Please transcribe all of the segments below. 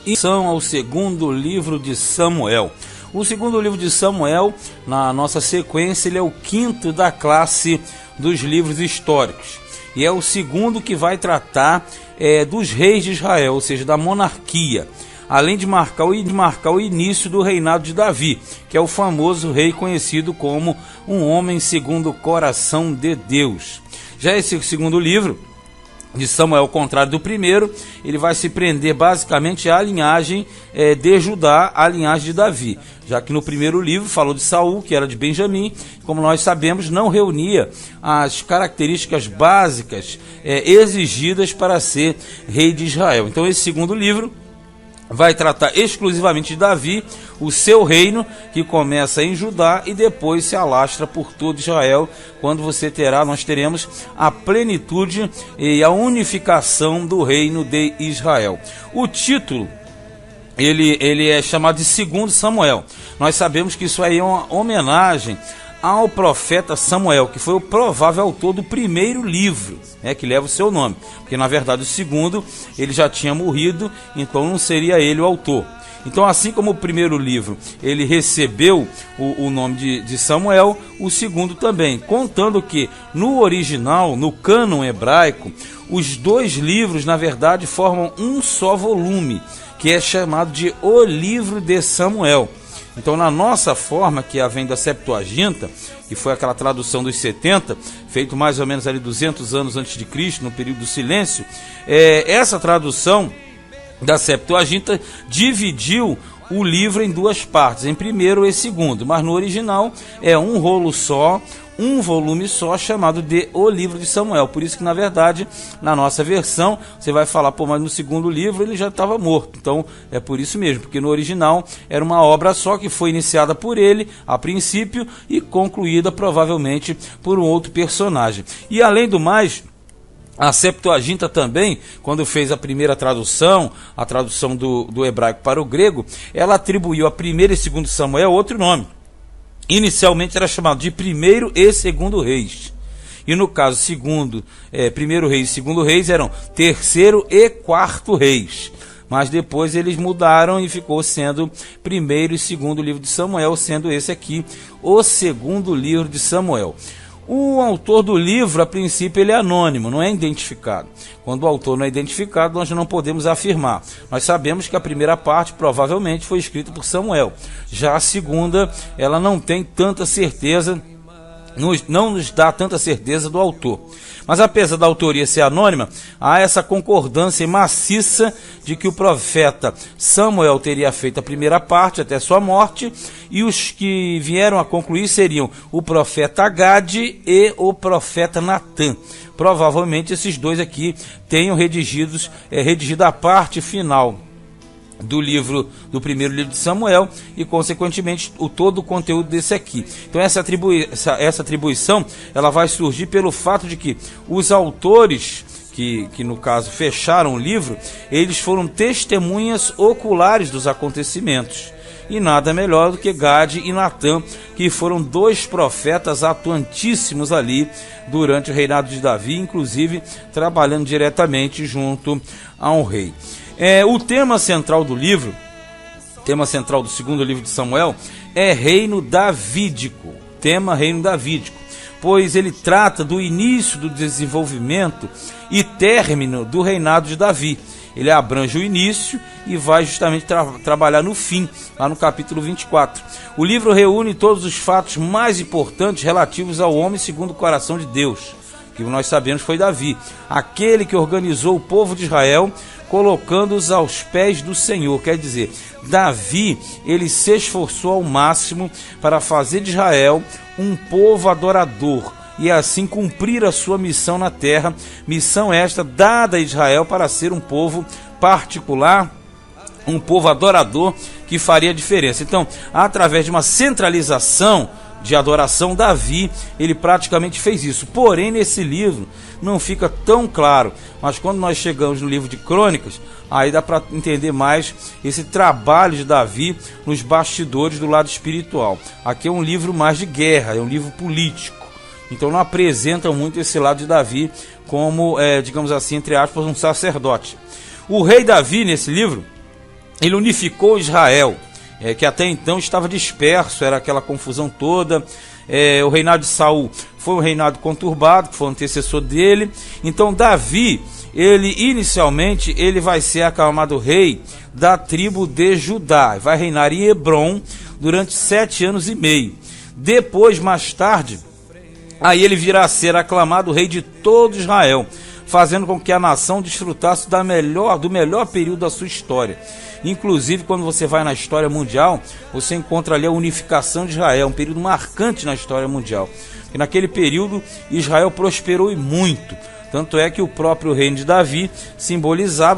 E são ao segundo livro de Samuel. O segundo livro de Samuel, na nossa sequência, ele é o quinto da classe dos livros históricos. E é o segundo que vai tratar dos reis de Israel, ou seja, da monarquia. Além de marcar o início do reinado de Davi, que é o famoso rei conhecido como um homem segundo o coração de Deus. Já esse segundo livro de Samuel, ao contrário do primeiro, ele vai se prender basicamente à linhagem de Judá, à linhagem de Davi, já que no primeiro livro falou de Saul, que era de Benjamim, como nós sabemos, não reunia as características básicas exigidas para ser rei de Israel. Então esse segundo livro vai tratar exclusivamente de Davi, o seu reino, que começa em Judá e depois se alastra por todo Israel, quando nós teremos a plenitude e a unificação do reino de Israel. O título, ele é chamado de 2 Samuel. Nós sabemos que isso aí é uma homenagem ao profeta Samuel, que foi o provável autor do primeiro livro, que leva o seu nome, porque na verdade o segundo ele já tinha morrido, então não seria ele o autor. Então, assim como o primeiro livro ele recebeu o nome de Samuel, o segundo também, contando que no original, no cânon hebraico, os dois livros na verdade formam um só volume, que é chamado de O Livro de Samuel. Então, na nossa forma, que vem da Septuaginta, que foi aquela tradução dos 70, feito mais ou menos ali 200 anos antes de Cristo, no período do silêncio, essa tradução da Septuaginta dividiu o livro em duas partes, em primeiro e segundo, mas no original é um rolo só, um volume só, chamado de O Livro de Samuel. Por isso que, na verdade, na nossa versão, você vai falar, mas no segundo livro ele já estava morto. Então, é por isso mesmo, porque no original era uma obra só que foi iniciada por ele, a princípio, e concluída, provavelmente, por um outro personagem. E, além do mais, a Septuaginta também, quando fez a primeira tradução, a tradução do hebraico para o grego, ela atribuiu a 1º e 2 Samuel outro nome. Inicialmente era chamado de 1º e 2 Reis. E no caso, 1º Reis e 2 Reis eram 3º e 4º Reis. Mas depois eles mudaram e ficou sendo 1º e 2º livro de Samuel, sendo esse aqui o 2º livro de Samuel. O autor do livro, a princípio, ele é anônimo, não é identificado. Quando o autor não é identificado, nós não podemos afirmar. Nós sabemos que a primeira parte provavelmente foi escrita por Samuel. Já a segunda, ela não tem tanta certeza, não nos dá tanta certeza do autor. Mas apesar da autoria ser anônima, há essa concordância maciça de que o profeta Samuel teria feito a primeira parte até sua morte, e os que vieram a concluir seriam o profeta Gade e o profeta Natã. Provavelmente esses dois aqui tenham redigido a parte final do primeiro livro de Samuel e, consequentemente, todo o conteúdo desse aqui. Então, essa atribuição ela vai surgir pelo fato de que os autores que no caso fecharam o livro, eles foram testemunhas oculares dos acontecimentos. E nada melhor do que Gade e Natã, que foram dois profetas atuantíssimos ali durante o reinado de Davi, inclusive trabalhando diretamente junto ao rei. O tema central do livro, tema central do segundo livro de Samuel, é reino davídico, tema reino davídico, pois ele trata do início do desenvolvimento e término do reinado de Davi. Ele abrange o início e vai justamente trabalhar no fim, lá no capítulo 24. O livro reúne todos os fatos mais importantes relativos ao homem segundo o coração de Deus, que nós sabemos foi Davi, aquele que organizou o povo de Israel, colocando-os aos pés do Senhor. Quer dizer, Davi, ele se esforçou ao máximo para fazer de Israel um povo adorador, e assim cumprir a sua missão na terra, missão esta dada a Israel para ser um povo particular, um povo adorador que faria diferença. Então, através de uma centralização de adoração, Davi, ele praticamente fez isso. Porém, nesse livro não fica tão claro, mas quando nós chegamos no livro de Crônicas, aí dá para entender mais esse trabalho de Davi nos bastidores do lado espiritual. Aqui é um livro mais de guerra, é um livro político. Então não apresentam muito esse lado de Davi como, digamos assim, entre aspas, um sacerdote. O rei Davi, nesse livro, ele unificou Israel, que até então estava disperso, era aquela confusão toda. O reinado de Saul foi um reinado conturbado, que foi o antecessor dele. Então Davi, inicialmente ele vai ser aclamado rei da tribo de Judá, vai reinar em Hebrom durante 7 anos e meio. Depois, mais tarde, aí ele virá a ser aclamado rei de todo Israel, fazendo com que a nação desfrutasse do melhor período da sua história. Inclusive, quando você vai na história mundial, você encontra ali a unificação de Israel, um período marcante na história mundial. E naquele período, Israel prosperou e muito. Tanto é que o próprio reino de Davi simboliza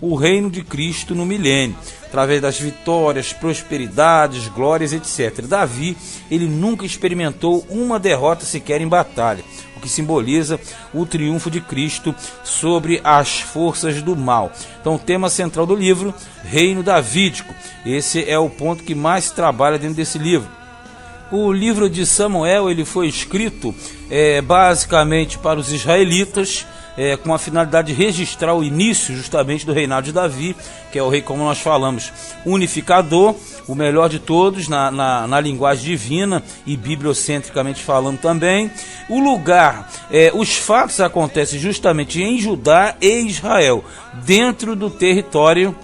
o reino de Cristo no milênio, através das vitórias, prosperidades, glórias, etc. Davi, ele nunca experimentou uma derrota sequer em batalha, o que simboliza o triunfo de Cristo sobre as forças do mal. Então, o tema central do livro, Reino Davídico. Esse é o ponto que mais se trabalha dentro desse livro. O livro de Samuel ele foi escrito basicamente para os israelitas, com a finalidade de registrar o início justamente do reinado de Davi, que é o rei, como nós falamos, unificador, o melhor de todos na linguagem divina e bibliocentricamente falando também. O lugar, os fatos acontecem justamente em Judá e Israel, dentro do território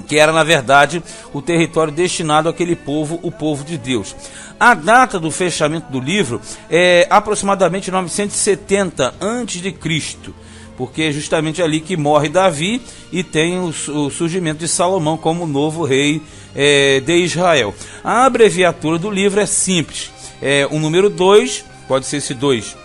que era, na verdade, o território destinado àquele povo, o povo de Deus. A data do fechamento do livro é aproximadamente 970 a.C., porque é justamente ali que morre Davi e tem o surgimento de Salomão como novo rei de Israel. A abreviatura do livro é simples, o número 2, pode ser esse 2,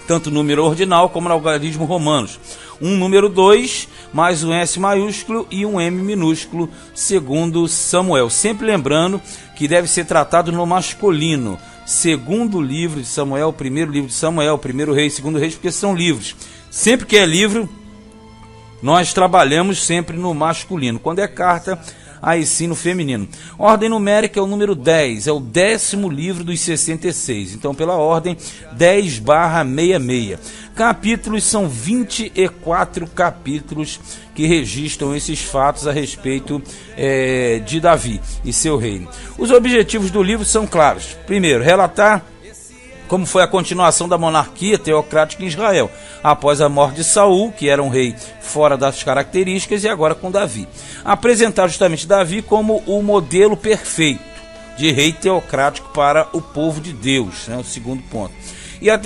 tanto número ordinal como no algarismo romanos. Um número 2, mais um S maiúsculo e um M minúsculo, segundo Samuel. Sempre lembrando que deve ser tratado no masculino. Segundo livro de Samuel, primeiro livro de Samuel, primeiro rei, segundo reis, porque são livros. Sempre que é livro, nós trabalhamos sempre no masculino. Quando é carta, aí sim no feminino. Ordem numérica é o número 10, é o 10º livro dos 66. Então, pela ordem, 10/66. Capítulos são 24 capítulos que registram esses fatos a respeito de Davi e seu reino. Os objetivos do livro são claros. Primeiro, relatar como foi a continuação da monarquia teocrática em Israel, após a morte de Saul, que era um rei fora das características, e agora com Davi. Apresentar justamente Davi como o modelo perfeito de rei teocrático para o povo de Deus, o segundo ponto. E o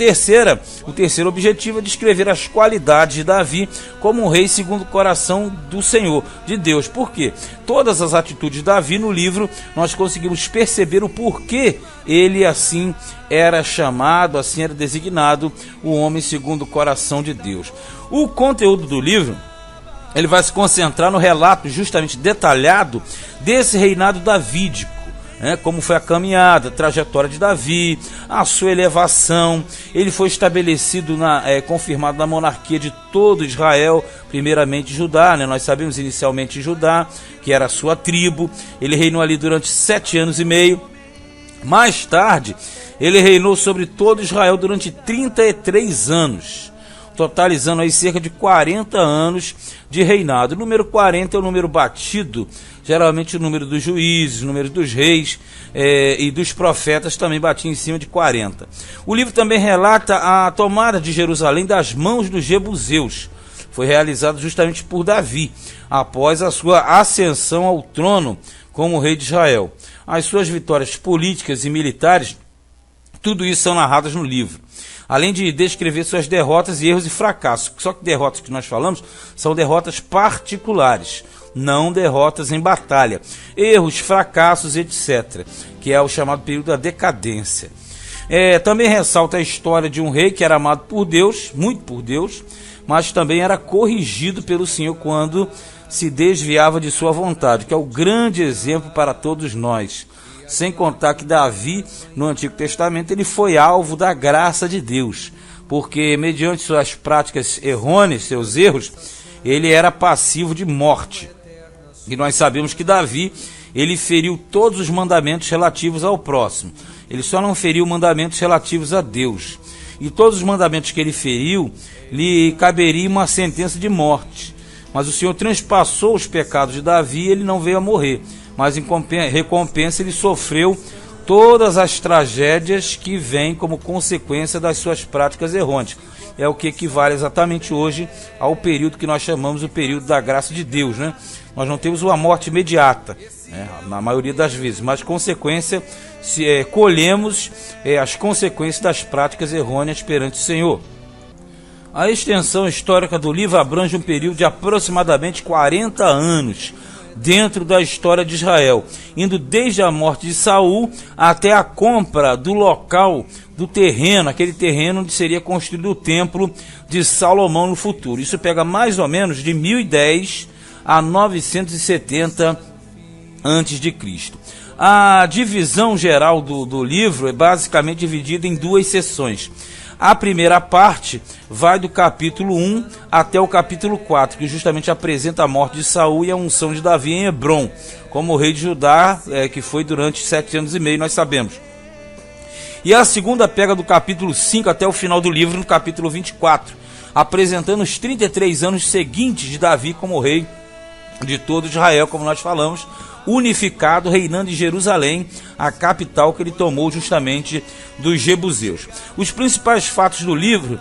terceiro objetivo é descrever as qualidades de Davi como um rei segundo o coração do Senhor, de Deus. Por quê? Todas as atitudes de Davi no livro, nós conseguimos perceber o porquê ele assim era chamado, assim era designado o homem segundo o coração de Deus. O conteúdo do livro, ele vai se concentrar no relato justamente detalhado desse reinado davídico. Como foi a caminhada, a trajetória de Davi, a sua elevação. Ele foi estabelecido, confirmado na monarquia de todo Israel, primeiramente Judá, nós sabemos inicialmente Judá, que era a sua tribo. Ele reinou ali durante 7 anos e meio. Mais tarde, ele reinou sobre todo Israel durante 33 anos, totalizando aí cerca de 40 anos de reinado. O número 40 é o número batido, geralmente o número dos juízes, o número dos reis e dos profetas também batia em cima de 40. O livro também relata a tomada de Jerusalém das mãos dos jebuseus. Foi realizado justamente por Davi, após a sua ascensão ao trono como rei de Israel. As suas vitórias políticas e militares, tudo isso são narradas no livro. Além de descrever suas derrotas e erros e fracassos. Só que derrotas que nós falamos são derrotas particulares, não derrotas em batalha. Erros, fracassos, etc. Que é o chamado período da decadência. Também ressalta a história de um rei que era amado por Deus, muito por Deus, mas também era corrigido pelo Senhor quando se desviava de sua vontade, que é o grande exemplo para todos nós. Sem contar que Davi, no Antigo Testamento, ele foi alvo da graça de Deus, porque mediante suas práticas errôneas, seus erros, ele era passivo de morte. E nós sabemos que Davi, ele feriu todos os mandamentos relativos ao próximo. Ele só não feriu mandamentos relativos a Deus. E todos os mandamentos que ele feriu, lhe caberia uma sentença de morte. mas o Senhor transpassou os pecados de Davi, ele não veio a morrer, mas em recompensa ele sofreu todas as tragédias que vêm como consequência das suas práticas errôneas. É o que equivale exatamente hoje ao período que nós chamamos o período da graça de Deus, né? Nós não temos uma morte imediata, né, na maioria das vezes, mas consequência, colhemos as consequências das práticas errôneas perante o Senhor. A extensão histórica do livro abrange um período de aproximadamente 40 anos dentro da história de Israel, indo desde a morte de Saul até a compra do local do terreno, aquele terreno onde seria construído o templo de Salomão no futuro. Isso pega mais ou menos de 1010 a 970 a.C. A divisão geral do livro é basicamente dividida em duas seções. A primeira parte vai do capítulo 1 até o capítulo 4, que justamente apresenta a morte de Saul e a unção de Davi em Hebrom, como rei de Judá, que foi durante 7 anos e meio, nós sabemos. E a segunda pega do capítulo 5 até o final do livro, no capítulo 24, apresentando os 33 anos seguintes de Davi como rei de todo Israel, como nós falamos, unificado, reinando em Jerusalém, a capital que ele tomou justamente dos jebuseus. Os principais fatos do livro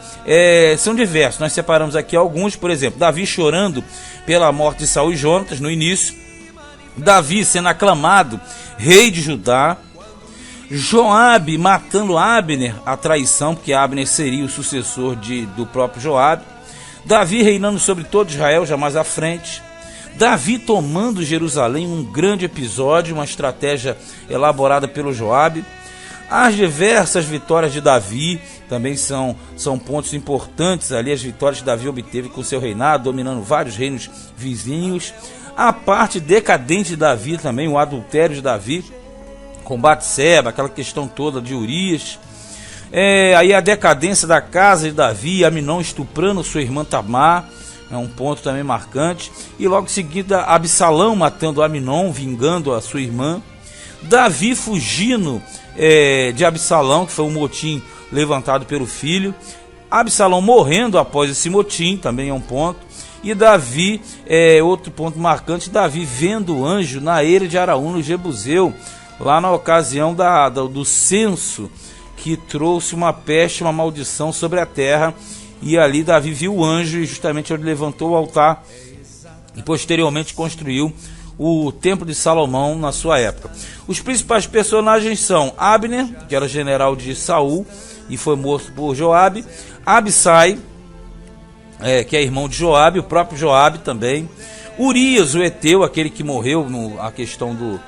são diversos. Nós separamos aqui alguns, por exemplo, Davi chorando pela morte de Saul e Jonatas no início, Davi sendo aclamado rei de Judá, Joabe matando Abner, a traição, porque Abner seria o sucessor do próprio Joabe, Davi reinando sobre todo Israel, já mais à frente, Davi tomando Jerusalém, um grande episódio, uma estratégia elaborada pelo Joabe. As diversas vitórias de Davi também são pontos importantes ali, as vitórias que Davi obteve com seu reinado, dominando vários reinos vizinhos. A parte decadente de Davi também, o adultério de Davi com Batseba, aquela questão toda de Urias. Aí a decadência da casa de Davi, Aminon estuprando sua irmã Tamar, é um ponto também marcante. E logo em seguida, Absalão matando Aminon, vingando a sua irmã. Davi fugindo de Absalão, que foi um motim levantado pelo filho. Absalão morrendo após esse motim, também é um ponto. E Davi, outro ponto marcante, Davi vendo o anjo na eira de Araúna, no Jebuseu, lá na ocasião do censo, que trouxe uma peste, uma maldição sobre a terra. E ali Davi viu o anjo, e justamente ele levantou o altar e posteriormente construiu o templo de Salomão na sua época. Os principais personagens são Abner, que era general de Saul e foi morto por Joabe, Abisai, que é irmão de Joabe, o próprio Joabe também, Urias, o Eteu, aquele que morreu a questão do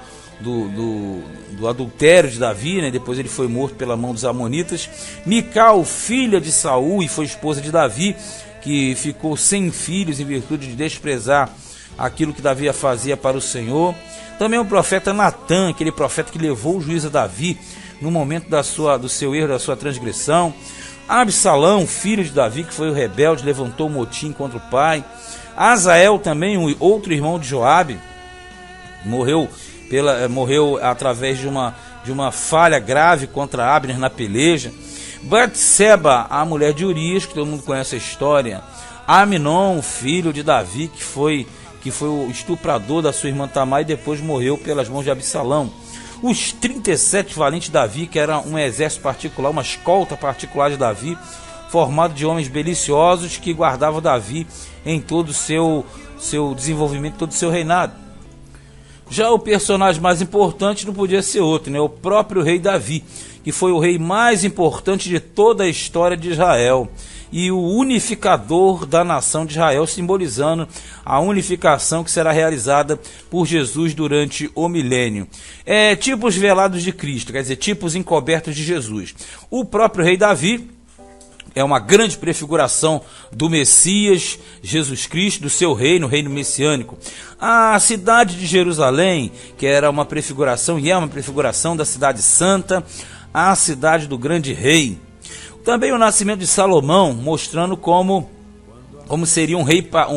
adultério de Davi, né? Depois ele foi morto pela mão dos amonitas. Mical, filha de Saul e foi esposa de Davi, que ficou sem filhos em virtude de desprezar aquilo que Davi fazia para o Senhor. Também o profeta Natã, aquele profeta que levou o juízo a Davi no momento do seu erro, da sua transgressão. Absalão, filho de Davi, que foi o rebelde, levantou o motim contra o pai. Azael também, outro irmão de Joabe, morreu através de uma falha grave contra Abner na peleja. Batseba, a mulher de Urias, que todo mundo conhece a história. Aminon, filho de Davi, que foi o estuprador da sua irmã Tamar e depois morreu pelas mãos de Absalão. Os 37 valentes de Davi, que era um exército particular, uma escolta particular de Davi, formado de homens beliciosos que guardavam Davi em todo o seu desenvolvimento, todo o seu reinado. Já o personagem mais importante não podia ser outro, né? O próprio rei Davi, que foi o rei mais importante de toda a história de Israel e o unificador da nação de Israel, simbolizando a unificação que será realizada por Jesus durante o milênio. Tipos velados de Cristo, quer dizer, tipos encobertos de Jesus. O próprio rei Davi é uma grande prefiguração do Messias, Jesus Cristo, do seu reino messiânico. A cidade de Jerusalém, que era uma prefiguração e é uma prefiguração da cidade santa, a cidade do grande rei. Também o nascimento de Salomão, mostrando como como seria um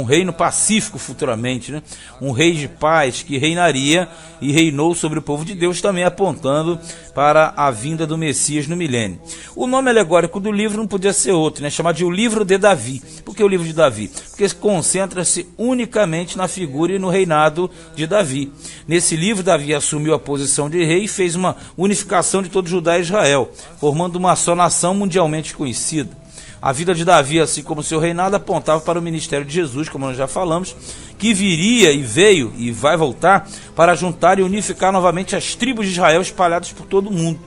reino pacífico futuramente, né? Um rei de paz que reinaria e reinou sobre o povo de Deus, também apontando para a vinda do Messias no milênio. O nome alegórico do livro não podia ser outro, né? Chamado de O Livro de Davi. Por que o Livro de Davi? Porque concentra-se unicamente na figura e no reinado de Davi. Nesse livro, Davi assumiu a posição de rei e fez uma unificação de todo Judá e Israel, formando uma só nação mundialmente conhecida. A vida de Davi, assim como seu reinado, apontava para o ministério de Jesus, como nós já falamos, que viria e veio e vai voltar para juntar e unificar novamente as tribos de Israel espalhadas por todo o mundo.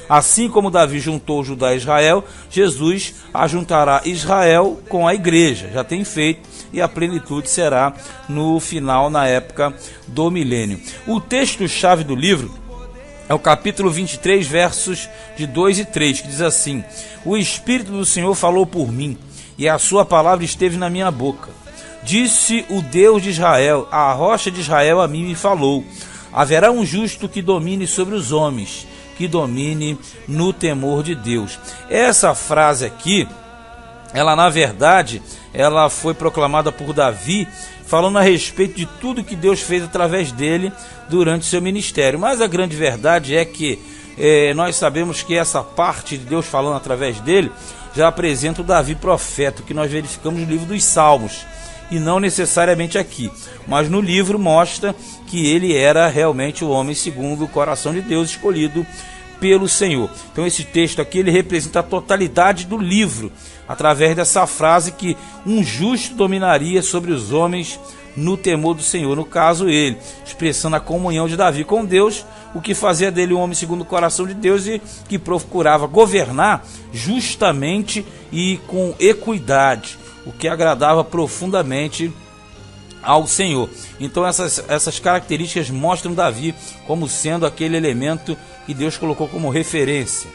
Assim como Davi juntou Judá e Israel, Jesus ajuntará Israel com a igreja. Já tem feito, e a plenitude será no final, na época do milênio. O texto-chave do livro é o capítulo 23, versos de 2 e 3, que diz assim: O Espírito do Senhor falou por mim, e a sua palavra esteve na minha boca. Disse o Deus de Israel, a rocha de Israel a mim me falou. Haverá um justo que domine sobre os homens, que domine no temor de Deus. Essa frase aqui, ela na verdade, ela foi proclamada por Davi, falando a respeito de tudo que Deus fez através dele durante seu ministério. Mas a grande verdade é que nós sabemos que essa parte de Deus falando através dele já apresenta o Davi profeta, que nós verificamos no livro dos Salmos, e não necessariamente aqui, mas no livro mostra que ele era realmente o homem segundo o coração de Deus, escolhido pelo Senhor. Então esse texto aqui, ele representa a totalidade do livro, através dessa frase que um justo dominaria sobre os homens no temor do Senhor. No caso, ele, expressando a comunhão de Davi com Deus, o que fazia dele um homem segundo o coração de Deus e que procurava governar justamente e com equidade, o que agradava profundamente ao Senhor. Então essas características mostram Davi como sendo aquele elemento que Deus colocou como referência.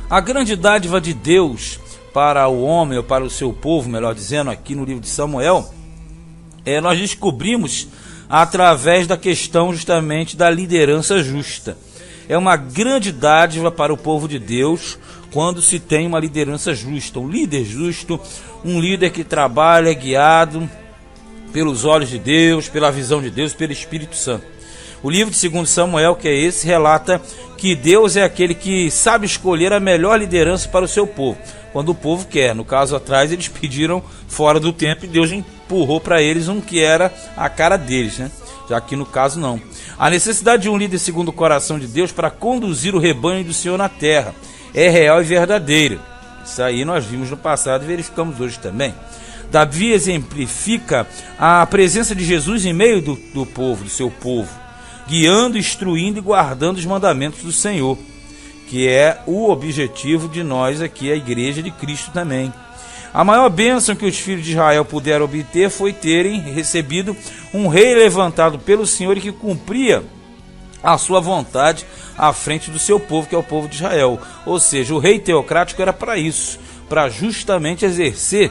A grande dádiva de Deus para o homem, ou para o seu povo, melhor dizendo, aqui no livro de Samuel, nós descobrimos através da questão justamente da liderança justa. É uma grande dádiva para o povo de Deus quando se tem uma liderança justa, um líder justo, um líder que trabalha guiado pelos olhos de Deus, pela visão de Deus, pelo Espírito Santo. O livro de 2 Samuel, que é esse, relata que Deus é aquele que sabe escolher a melhor liderança para o seu povo, quando o povo quer. No caso atrás, eles pediram fora do tempo e Deus empurrou para eles um que era a cara deles, né? Já que no caso não. A necessidade de um líder segundo o coração de Deus para conduzir o rebanho do Senhor na terra é real e verdadeira. Isso aí nós vimos no passado e verificamos hoje também. Davi exemplifica a presença de Jesus em meio do povo, do seu povo, guiando, instruindo e guardando os mandamentos do Senhor, que é o objetivo de nós aqui, a Igreja de Cristo também. A maior bênção que os filhos de Israel puderam obter foi terem recebido um rei levantado pelo Senhor e que cumpria a sua vontade à frente do seu povo, que é o povo de Israel. Ou seja, o rei teocrático era para isso, para justamente exercer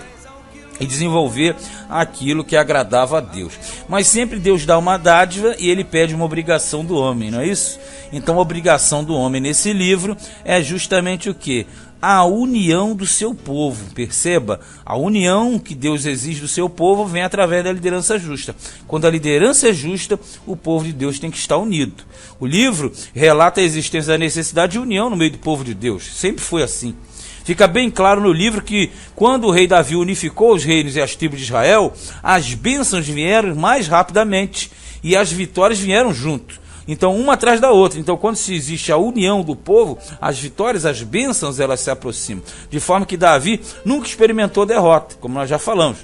e desenvolver aquilo que agradava a Deus. Mas sempre Deus dá uma dádiva e ele pede uma obrigação do homem, não é isso? Então a obrigação do homem nesse livro é justamente o quê? A união do seu povo. Perceba, a união que Deus exige do seu povo vem através da liderança justa. Quando a liderança é justa, o povo de Deus tem que estar unido. O livro relata a existência da necessidade de união no meio do povo de Deus. Sempre foi assim. Fica bem claro no livro que quando o rei Davi unificou os reinos e as tribos de Israel, as bênçãos vieram mais rapidamente e as vitórias vieram junto. Então, uma atrás da outra. Então, quando se existe a união do povo, as vitórias, as bênçãos, elas se aproximam. De forma que Davi nunca experimentou derrota, como nós já falamos.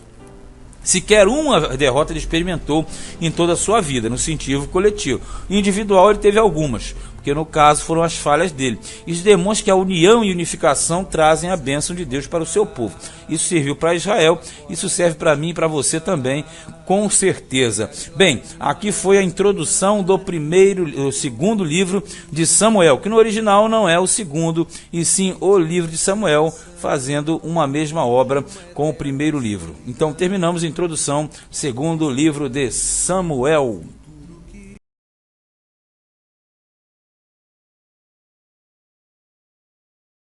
Sequer uma derrota ele experimentou em toda a sua vida, no sentido coletivo. Individual ele teve algumas, porque no caso foram as falhas dele. Isso demonstra que a união e unificação trazem a bênção de Deus para o seu povo. Isso serviu para Israel, isso serve para mim e para você também, com certeza. Bem, aqui foi a introdução do segundo livro de Samuel, que no original não é o segundo, e sim o livro de Samuel, fazendo uma mesma obra com o primeiro livro. Então terminamos a introdução, segundo livro de Samuel.